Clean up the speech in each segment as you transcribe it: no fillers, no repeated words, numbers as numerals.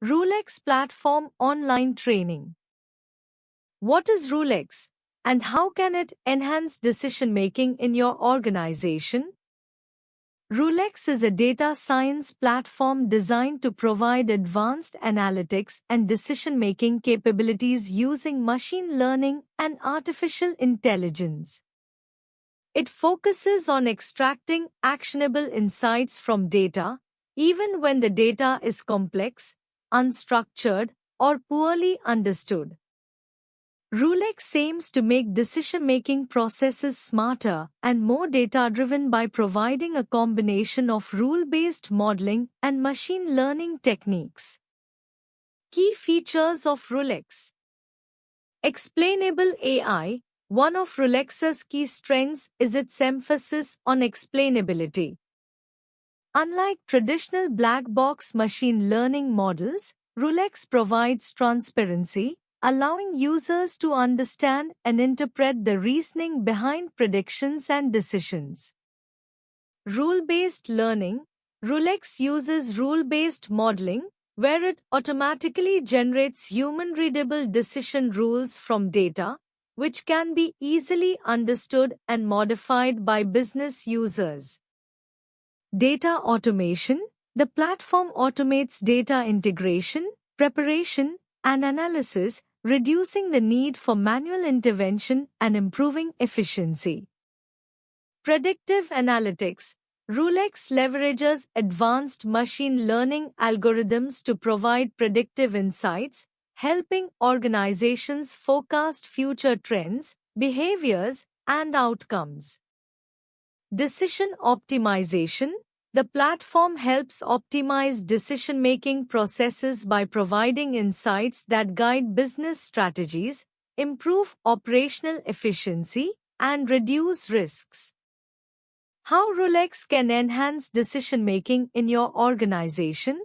Rulex Platform Online Training. What is Rulex, and how can it enhance decision-making in your organization? Rulex is a data science platform designed to provide advanced analytics and decision-making capabilities using machine learning and artificial intelligence. It focuses on extracting actionable insights from data, even when the data is complex, unstructured, or poorly understood. Rulex aims to make decision-making processes smarter and more data-driven by providing a combination of rule-based modeling and machine learning techniques. Key features of Rulex. Explainable AI. One of Rulex's key strengths is its emphasis on explainability. Unlike traditional black box machine learning models, Rulex provides transparency, allowing users to understand and interpret the reasoning behind predictions and decisions. Rule-based learning. Rulex uses rule-based modeling, where it automatically generates human-readable decision rules from data, which can be easily understood and modified by business users. Data automation. The platform automates data integration, preparation, and analysis, reducing the need for manual intervention and improving efficiency. Predictive analytics. Rulex leverages advanced machine learning algorithms to provide predictive insights, helping organizations forecast future trends, behaviors, and outcomes. Decision optimization. The platform helps optimize decision-making processes by providing insights that guide business strategies, improve operational efficiency, and reduce risks. How Rulex can enhance decision-making in your organization?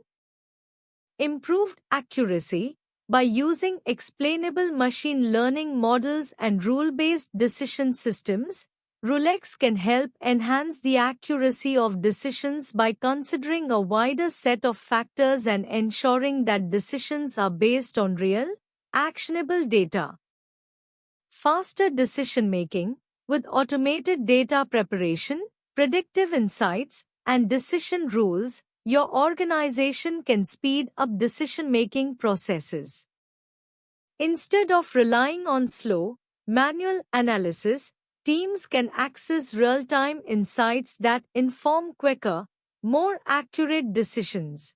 Improved accuracy. By using explainable machine learning models and rule-based decision systems, Rulex can help enhance the accuracy of decisions by considering a wider set of factors and ensuring that decisions are based on real, actionable data. Faster decision-making. With automated data preparation, predictive insights, and decision rules, your organization can speed up decision-making processes. Instead of relying on slow, manual analysis, teams can access real-time insights that inform quicker, more accurate decisions.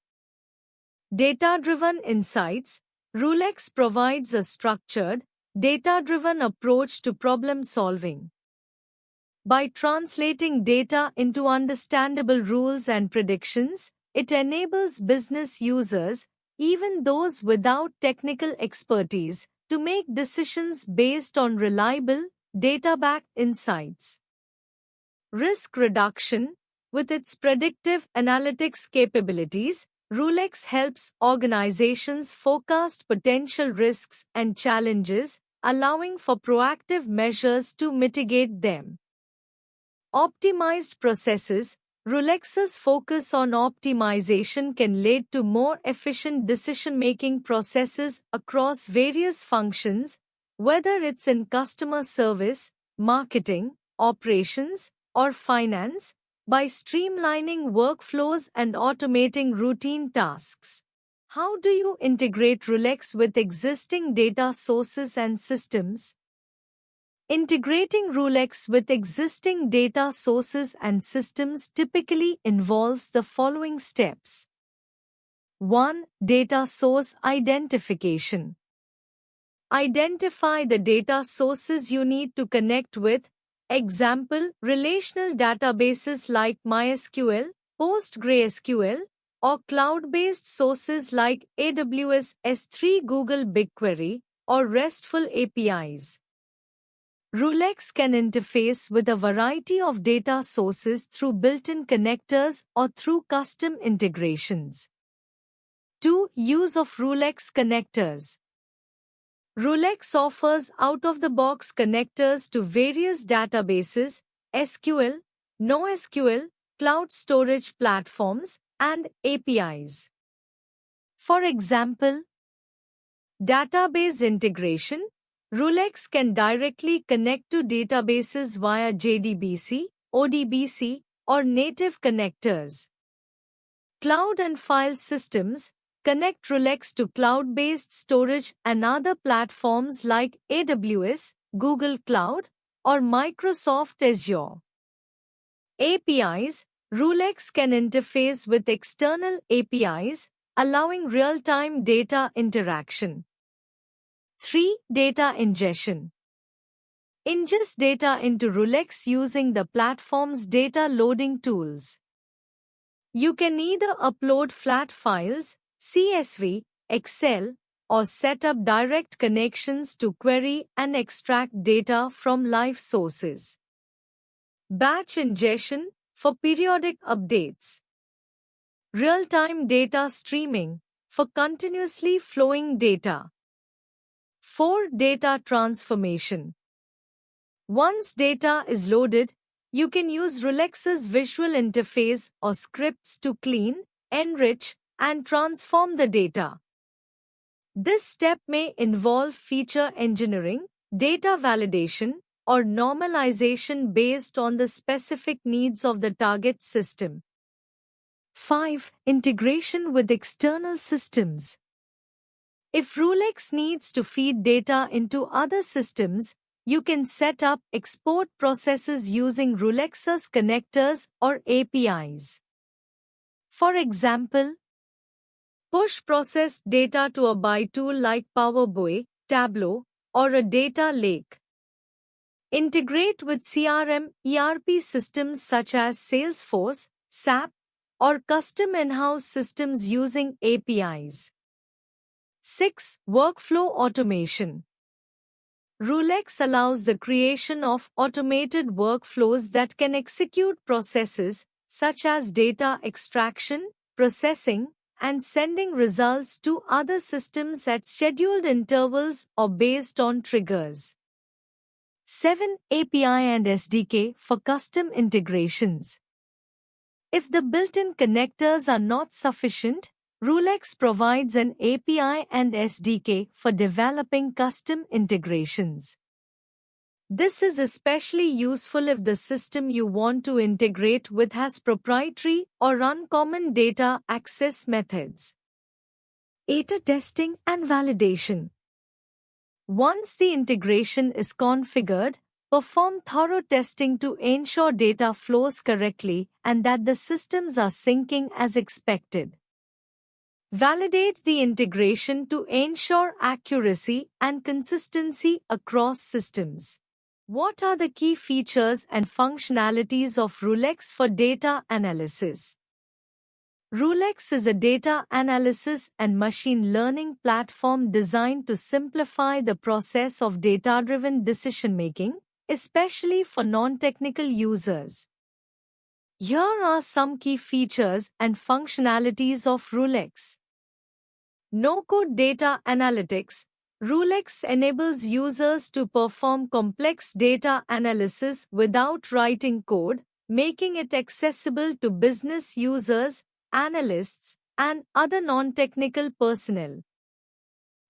Data-driven insights. Rulex provides a structured, data-driven approach to problem-solving. By translating data into understandable rules and predictions, it enables business users, even those without technical expertise, to make decisions based on reliable, data-backed insights. Risk reduction. With its predictive analytics capabilities, Rulex helps organizations forecast potential risks and challenges, allowing for proactive measures to mitigate them. Optimized processes. Rulex's focus on optimization can lead to more efficient decision-making processes across various functions, whether it's in customer service, marketing, operations, or finance, by streamlining workflows and automating routine tasks. How do you integrate Rulex with existing data sources and systems? Integrating Rulex with existing data sources and systems typically involves the following steps. 1. Data source identification. Identify the data sources you need to connect with. Example, relational databases like MySQL, PostgreSQL, or cloud-based sources like AWS S3, Google BigQuery, or RESTful APIs. Rulex can interface with a variety of data sources through built-in connectors or through custom integrations. 2. Use of Rulex connectors. Rulex offers out-of-the-box connectors to various databases, SQL, NoSQL, cloud storage platforms, and APIs. For example, database integration. Rolex can directly connect to databases via JDBC, ODBC, or native connectors. Cloud and file systems. Connect Rolex to cloud-based storage and other platforms like AWS, Google Cloud, or Microsoft Azure. APIs. Rolex can interface with external APIs, allowing real-time data interaction. 3. Data ingestion. Ingest data into Rolex using the platform's data loading tools. You can either upload flat files, CSV, Excel, or set up direct connections to query and extract data from live sources. Batch ingestion for periodic updates. Real-time data streaming for continuously flowing data. 4. Data transformation. Once data is loaded, you can use Rolex's visual interface or scripts to clean, enrich, and transform the data. This step may involve feature engineering, data validation, or normalization based on the specific needs of the target system. 5. Integration with external systems. If Rolex needs to feed data into other systems, you can set up export processes using Rolex's connectors or APIs. For example, push processed data to a BI tool like Power BI, Tableau, or a data lake. Integrate with CRM, ERP systems such as Salesforce, SAP, or custom in-house systems using APIs. 6. Workflow automation. Rolex allows the creation of automated workflows that can execute processes such as data extraction, processing, and sending results to other systems at scheduled intervals or based on triggers. 7. API and SDK for custom integrations. If the built-in connectors are not sufficient, Rolex provides an API and SDK for developing custom integrations. This is especially useful if the system you want to integrate with has proprietary or uncommon data access methods. 8. Testing and validation. Once the integration is configured, perform thorough testing to ensure data flows correctly and that the systems are syncing as expected. Validate the integration to ensure accuracy and consistency across systems. What are the key features and functionalities of Rolex for data analysis? Rolex is a data analysis and machine learning platform designed to simplify the process of data-driven decision-making, especially for non-technical users. Here are some key features and functionalities of Rolex. No-code data analytics. Rolex enables users to perform complex data analysis without writing code, making it accessible to business users, analysts, and other non-technical personnel.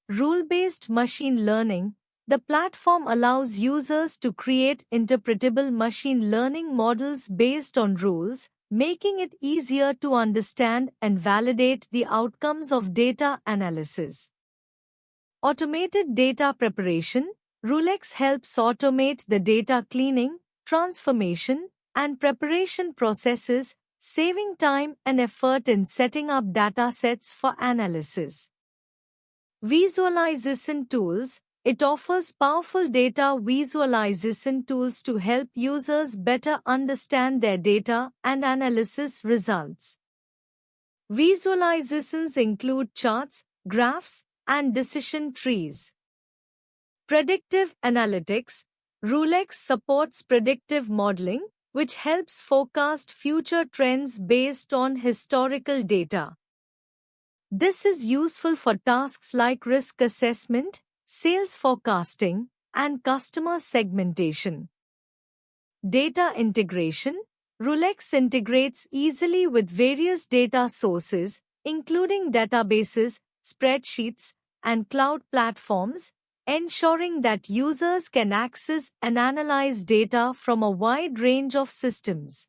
Rule-based machine learning. The platform allows users to create interpretable machine learning models based on rules, making it easier to understand and validate the outcomes of data analysis. Automated data preparation. Rolex helps automate the data cleaning, transformation, and preparation processes, saving time and effort in setting up datasets for analysis. Visualization tools. It offers powerful data visualization tools to help users better understand their data and analysis results. Visualizations include charts, graphs, and decision trees. Predictive analytics. Rolex supports predictive modeling, which helps forecast future trends based on historical data. This is useful for tasks like risk assessment, sales forecasting, and customer segmentation. Data integration. Rolex integrates easily with various data sources, including databases, spreadsheets, and cloud platforms, ensuring that users can access and analyze data from a wide range of systems.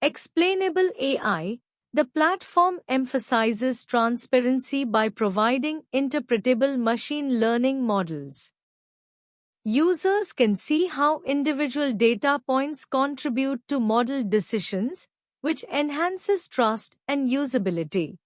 Explainable AI. The platform emphasizes transparency by providing interpretable machine learning models. Users can see how individual data points contribute to model decisions, which enhances trust and usability.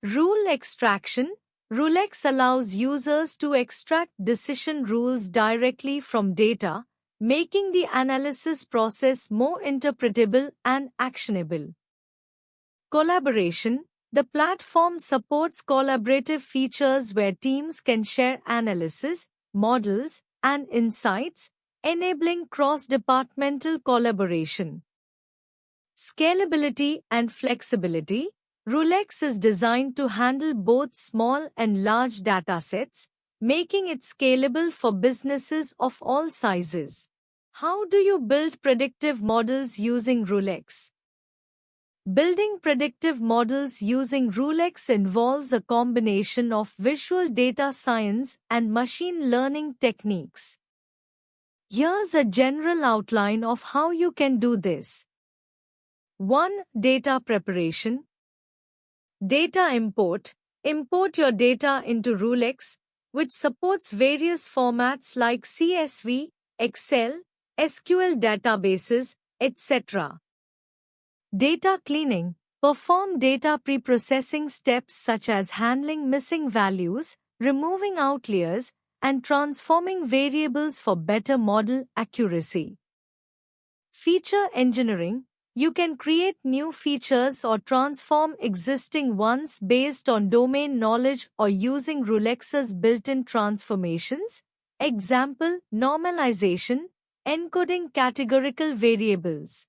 Rule extraction. RuleX allows users to extract decision rules directly from data, making the analysis process more interpretable and actionable. Collaboration. The platform supports collaborative features where teams can share analysis, models, and insights, enabling cross-departmental collaboration. Scalability and flexibility. RuleX is designed to handle both small and large datasets, making it scalable for businesses of all sizes. How do you build predictive models using RuleX? Building predictive models using RuleX involves a combination of visual data science and machine learning techniques. Here's a general outline of how you can do this. 1. Data preparation. Data import. Import your data into RuleX, which supports various formats like CSV, Excel, SQL databases, etc. Data cleaning. Perform data preprocessing steps such as handling missing values, removing outliers, and transforming variables for better model accuracy. Feature engineering. You can create new features or transform existing ones based on domain knowledge or using RuleX's built-in transformations. Example, normalization, encoding categorical variables.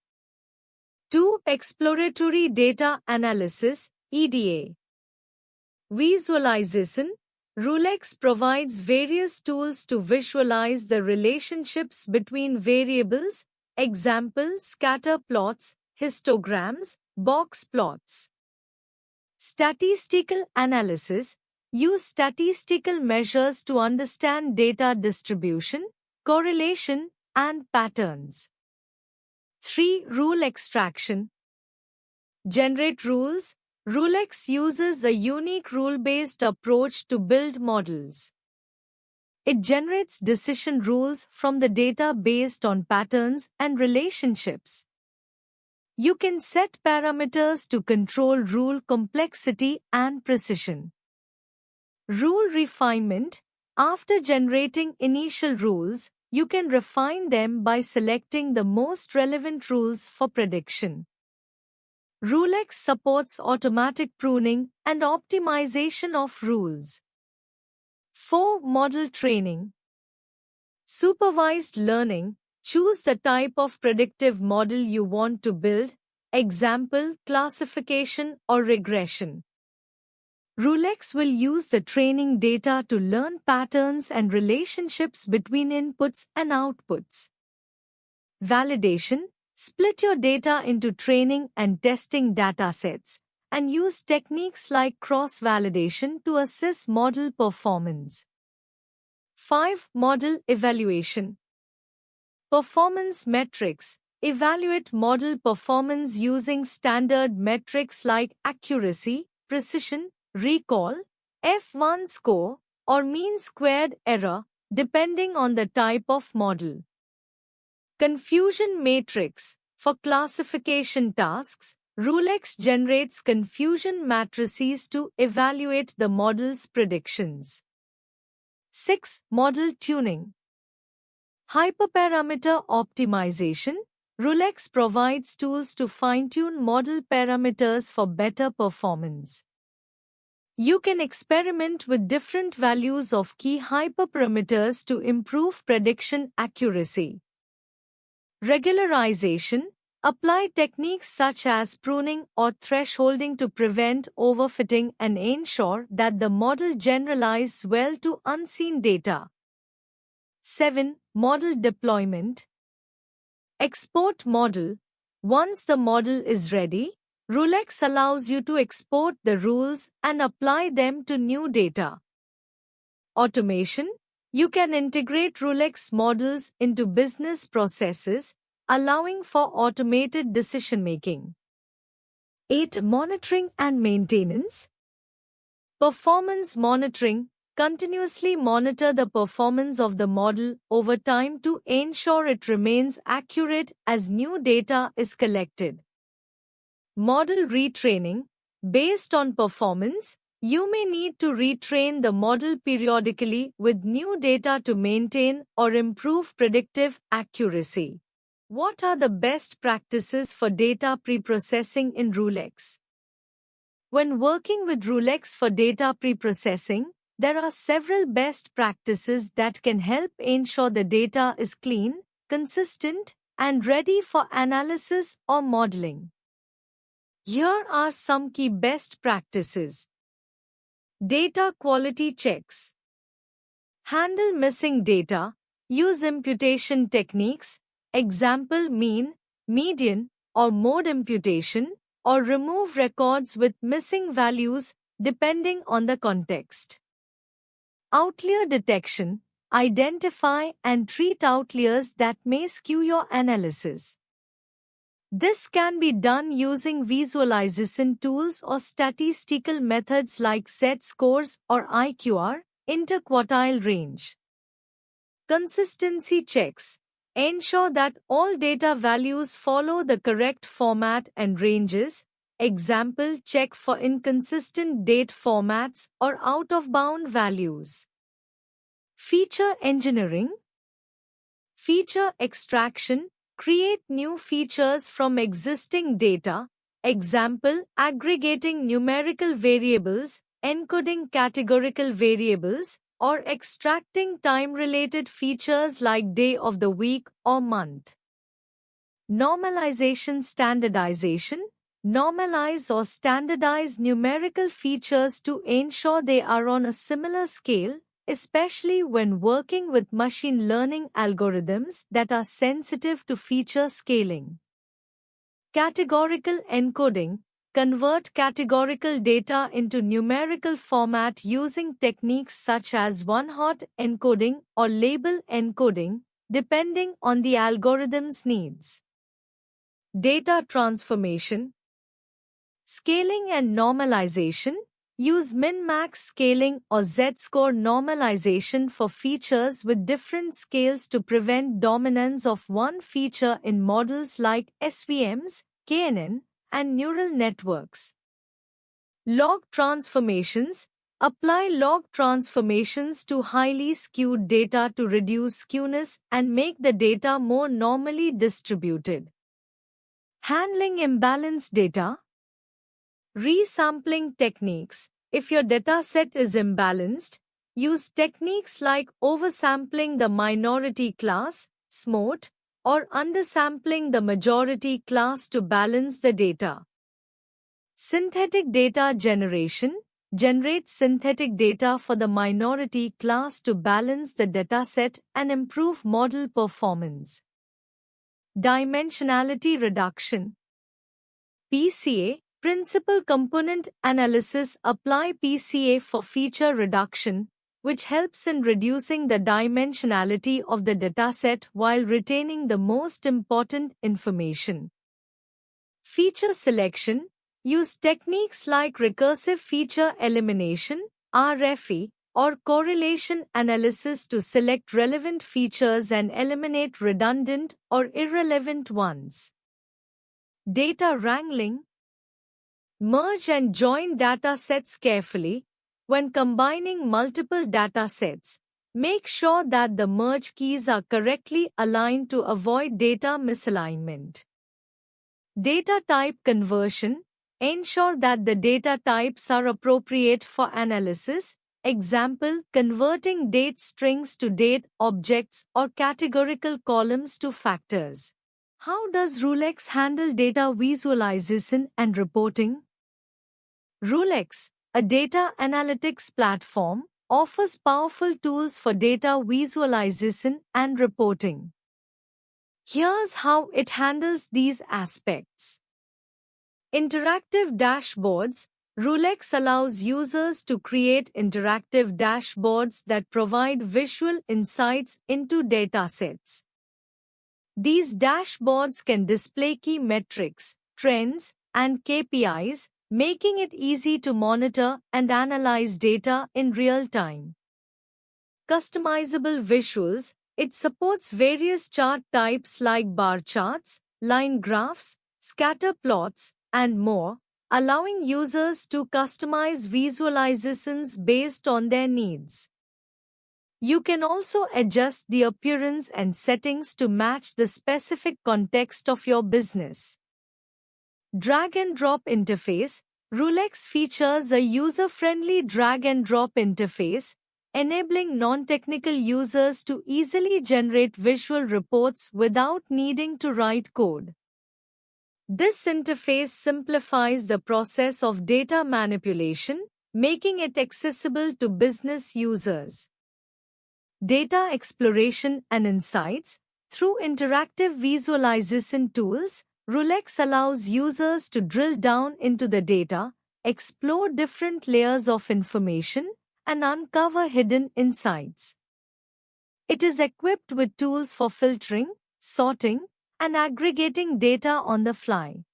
2. Exploratory data analysis, EDA. Visualization. RuleX provides various tools to visualize the relationships between variables, example, scatter plots, histograms, box plots. Statistical analysis. Use statistical measures to understand data distribution, correlation, and patterns. 3. Rule extraction. Generate rules. RuleX uses a unique rule-based approach to build models. It generates decision rules from the data based on patterns and relationships. You can set parameters to control rule complexity and precision. Rule refinement. After generating initial rules, you can refine them by selecting the most relevant rules for prediction. RuleX supports automatic pruning and optimization of rules. 4. Model training. Supervised learning. Choose the type of predictive model you want to build, example, classification or regression. RuleX will use the training data to learn patterns and relationships between inputs and outputs. Validation. Split your data into training and testing datasets, and use techniques like cross-validation to assess model performance. 5. Model evaluation. Performance metrics. Evaluate model performance using standard metrics like accuracy, precision, recall, F1 score, or mean squared error, depending on the type of model. Confusion matrix. For classification tasks, RuleX generates confusion matrices to evaluate the model's predictions. 6. Model tuning. Hyperparameter optimization. RuleX provides tools to fine-tune model parameters for better performance. You can experiment with different values of key hyperparameters to improve prediction accuracy. Regularization. Apply techniques such as pruning or thresholding to prevent overfitting and ensure that the model generalizes well to unseen data. 7. Model deployment. Export model. Once the model is ready, Rulex allows you to export the rules and apply them to new data. Automation. You can integrate Rulex models into business processes, allowing for automated decision-making. 8. Monitoring and maintenance. Performance monitoring. Continuously monitor the performance of the model over time to ensure it remains accurate as new data is collected. Model retraining. Based on performance, you may need to retrain the model periodically with new data to maintain or improve predictive accuracy. What are the best practices for data preprocessing in Rulex? When working with Rulex for data preprocessing, there are several best practices that can help ensure the data is clean, consistent, and ready for analysis or modeling. Here are some key best practices. Data quality checks. Handle missing data. Use imputation techniques, example mean, median, or mode imputation, or remove records with missing values depending on the context. Outlier detection. Identify and treat outliers that may skew your analysis. This can be done using visualization tools or statistical methods like Z-scores or IQR, interquartile range. Consistency checks. Ensure that all data values follow the correct format and ranges. Example, check for inconsistent date formats or out-of-bound values. Feature engineering. Feature extraction. Create new features from existing data. Example, aggregating numerical variables, encoding categorical variables, or extracting time-related features like day of the week or month. Normalization standardization. Normalize or standardize numerical features to ensure they are on a similar scale, especially when working with machine learning algorithms that are sensitive to feature scaling. Categorical encoding. Convert categorical data into numerical format using techniques such as one-hot encoding or label encoding, depending on the algorithm's needs. Data transformation. Scaling and normalization. Use min-max scaling or Z-score normalization for features with different scales to prevent dominance of one feature in models like SVMs, KNN, and neural networks. Log transformations. Apply log transformations to highly skewed data to reduce skewness and make the data more normally distributed. Handling imbalanced data. Resampling techniques. If your dataset is imbalanced, use techniques like oversampling the minority class, SMOT, or undersampling the majority class to balance the data. Synthetic data generation. Generate synthetic data for the minority class to balance the dataset and improve model performance. Dimensionality reduction. PCA. Principal component analysis. Apply PCA for feature reduction, which helps in reducing the dimensionality of the dataset while retaining the most important information. Feature selection. Use techniques like recursive feature elimination, RFE, or correlation analysis to select relevant features and eliminate redundant or irrelevant ones. Data wrangling. Merge and join data sets carefully. When combining multiple data sets, make sure that the merge keys are correctly aligned to avoid data misalignment. Data type conversion. Ensure that the data types are appropriate for analysis. Example, converting date strings to date objects or categorical columns to factors. How does Rulex handle data visualization and reporting? Rulex, a data analytics platform, offers powerful tools for data visualization and reporting. Here's how it handles these aspects. Interactive dashboards. Rolex allows users to create interactive dashboards that provide visual insights into datasets. These dashboards can display key metrics, trends, and KPIs, making it easy to monitor and analyze data in real time. Customizable visuals. It supports various chart types like bar charts, line graphs, scatter plots, and more, allowing users to customize visualizations based on their needs. You can also adjust the appearance and settings to match the specific context of your business. Drag and drop interface. Rolex features a user-friendly drag and drop interface, enabling non-technical users to easily generate visual reports without needing to write code. This interface simplifies the process of data manipulation, making it accessible to business users. Data exploration and insights. Through interactive visualization tools, Rolex allows users to drill down into the data, explore different layers of information, and uncover hidden insights. It is equipped with tools for filtering, sorting, and aggregating data on the fly.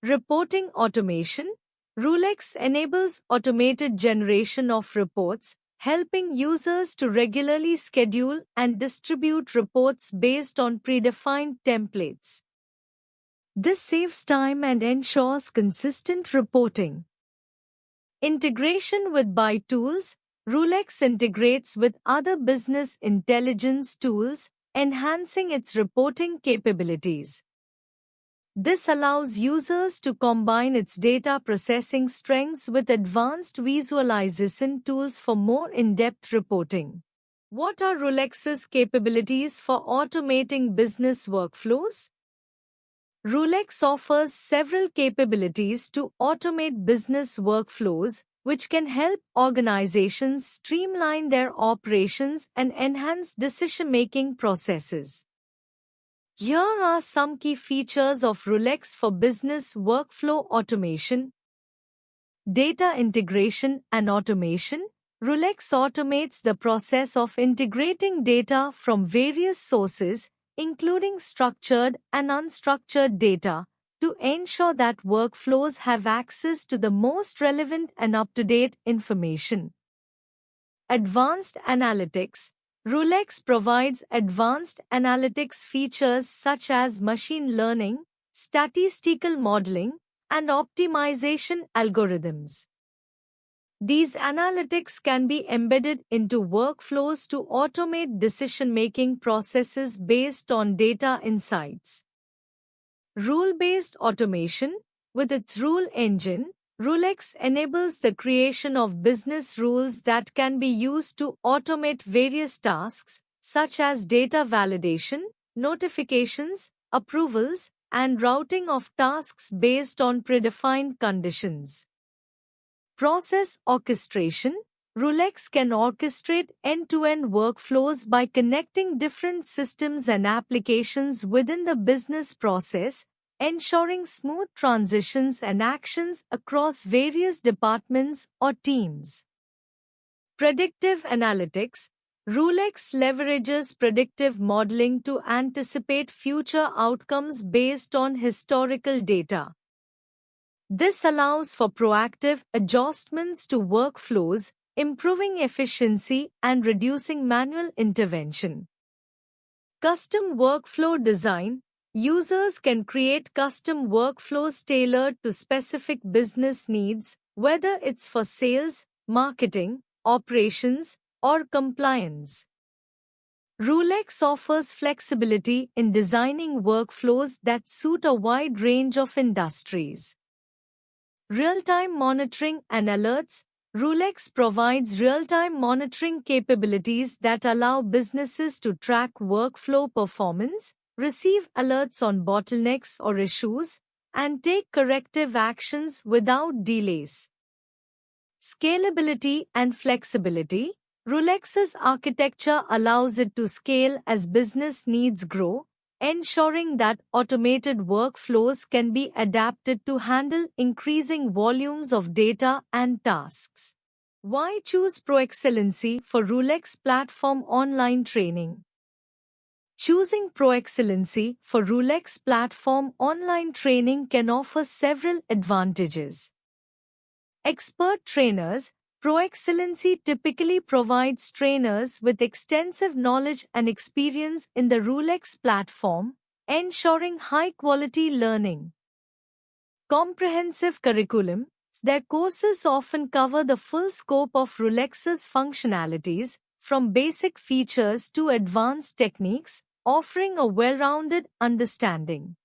Reporting automation. Rolex enables automated generation of reports, helping users to regularly schedule and distribute reports based on predefined templates. This saves time and ensures consistent reporting. Integration with BuyTools. Rolex integrates with other business intelligence tools, enhancing its reporting capabilities. This allows users to combine its data processing strengths with advanced visualization tools for more in-depth reporting. What are Rolex's capabilities for automating business workflows? Rolex offers several capabilities to automate business workflows, which can help organizations streamline their operations and enhance decision-making processes. Here are some key features of Rolex for business workflow automation. Data integration and automation. Rolex automates the process of integrating data from various sources, including structured and unstructured data, to ensure that workflows have access to the most relevant and up-to-date information. Advanced analytics. Rolex provides advanced analytics features such as machine learning, statistical modeling, and optimization algorithms. These analytics can be embedded into workflows to automate decision-making processes based on data insights. Rule-based automation. With its rule engine, Rolex enables the creation of business rules that can be used to automate various tasks, such as data validation, notifications, approvals, and routing of tasks based on predefined conditions. Process orchestration. Rolex can orchestrate end-to-end workflows by connecting different systems and applications within the business process, ensuring smooth transitions and actions across various departments or teams. Predictive analytics. Rolex leverages predictive modeling to anticipate future outcomes based on historical data. This allows for proactive adjustments to workflows, improving efficiency and reducing manual intervention. Custom workflow design. Users can create custom workflows tailored to specific business needs, whether it's for sales, marketing, operations, or compliance. Rolex offers flexibility in designing workflows that suit a wide range of industries. Real-time monitoring and alerts. Rolex provides real-time monitoring capabilities that allow businesses to track workflow performance, receive alerts on bottlenecks or issues, and take corrective actions without delays. Scalability and flexibility. Rolex's architecture allows it to scale as business needs grow, ensuring that automated workflows can be adapted to handle increasing volumes of data and tasks. Why choose ProExcellency for Rolex platform online training? Choosing ProExcellency for Rolex platform online training can offer several advantages. Expert trainers. ProExcellency typically provides trainers with extensive knowledge and experience in the Rolex platform, ensuring high-quality learning. Comprehensive curriculum. Their courses often cover the full scope of Rolex's functionalities, from basic features to advanced techniques, offering a well-rounded understanding.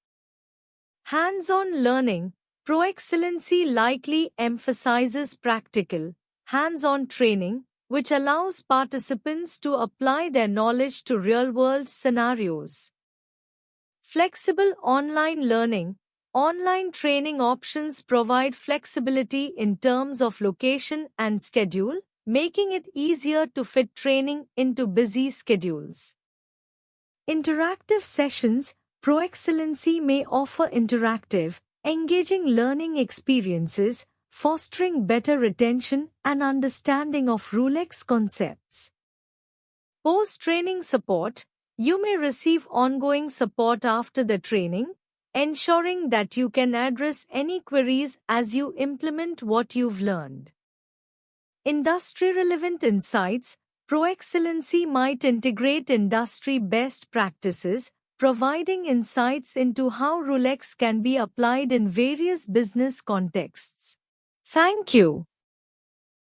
Hands-on learning. ProExcellency likely emphasizes practical, hands-on training, which allows participants to apply their knowledge to real-world scenarios. Flexible online learning. Online training options provide flexibility in terms of location and schedule, making it easier to fit training into busy schedules. Interactive sessions. ProExcellency may offer interactive, engaging learning experiences, fostering better retention and understanding of Rolex concepts. Post-training support. You may receive ongoing support after the training, ensuring that you can address any queries as you implement what you've learned. Industry-relevant insights. ProExcellency might integrate industry best practices, providing insights into how Rolex can be applied in various business contexts. Thank you.